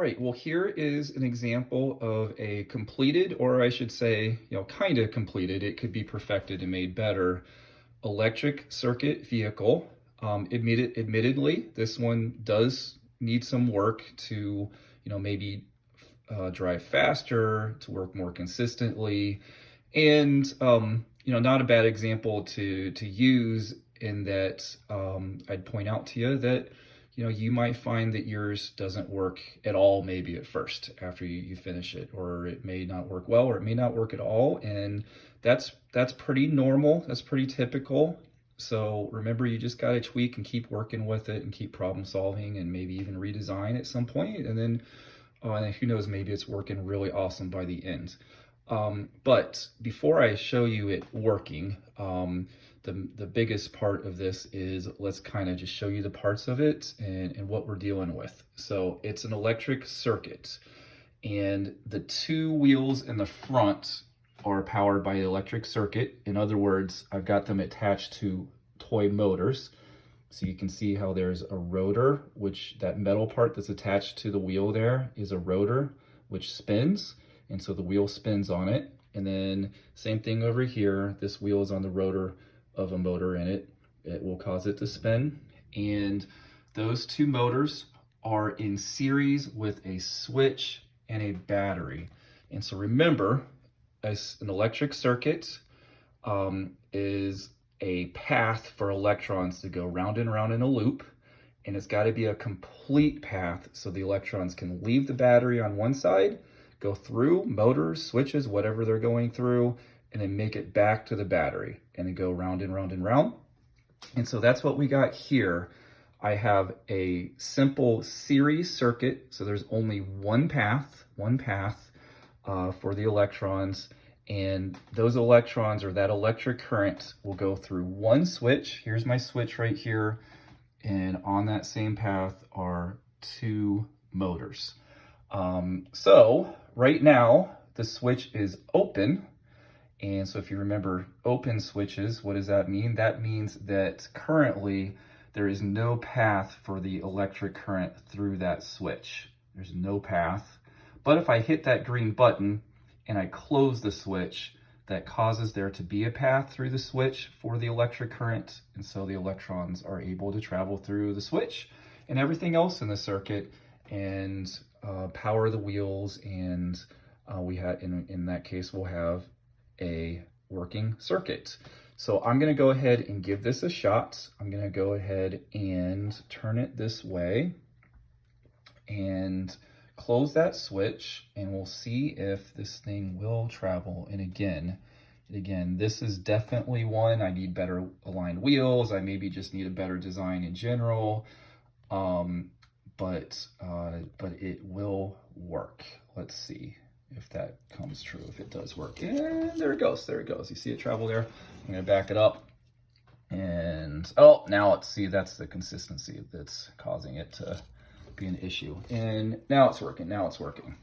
right, well, here is an example of a completed, or I should say, kind of completed, it could be perfected and made better, electric circuit vehicle. Admittedly, this one does need some work to, maybe drive faster, to work more consistently, and not a bad example to use in that I'd point out to you that you might find that yours doesn't work at all maybe at first after you finish it, or it may not work well, or it may not work at all, and that's pretty normal, that's pretty typical. So remember, you just got to tweak and keep working with it and keep problem solving and maybe even redesign at some point, and then who knows, maybe it's working really awesome by the end. But before I show you it working, the biggest part of this is let's kind of just show you the parts of it and what we're dealing with. So it's an electric circuit, and the two wheels in the front are powered by the electric circuit. In other words, I've got them attached to toy motors. So you can see how there's a rotor, which that metal part that's attached to the wheel there is a rotor, which spins. And so the wheel spins on it. And then same thing over here, this wheel is on the rotor of a motor in it. It will cause it to spin. And those two motors are in series with a switch and a battery. And so remember, as an electric circuit is a path for electrons to go round and round in a loop, and it's got to be a complete path so the electrons can leave the battery on one side, go through motors, switches, whatever they're going through, and then make it back to the battery and then go round and round and round. And so that's what we got here. I have a simple series circuit, so there's only one path for the electrons. And those electrons, or that electric current, will go through one switch. Here's my switch right here. And on that same path are two motors. So right now, the switch is open. And so if you remember open switches, what does that mean? That means that currently there is no path for the electric current through that switch. There's no path. But if I hit that green button, and I close the switch, that causes there to be a path through the switch for the electric current, and so the electrons are able to travel through the switch and everything else in the circuit and power the wheels, and we have in that case we'll have a working circuit. So I'm going to go ahead and give this a shot. I'm going to go ahead and turn it this way and close that switch, and we'll see if this thing will travel. And again, this is definitely one. I need better aligned wheels. I maybe just need a better design in general. But it will work. Let's see if that comes true, if it does work. And there it goes. You see it travel there. I'm gonna back it up. And oh, now let's see, that's the consistency that's causing it to be an issue. And now it's working.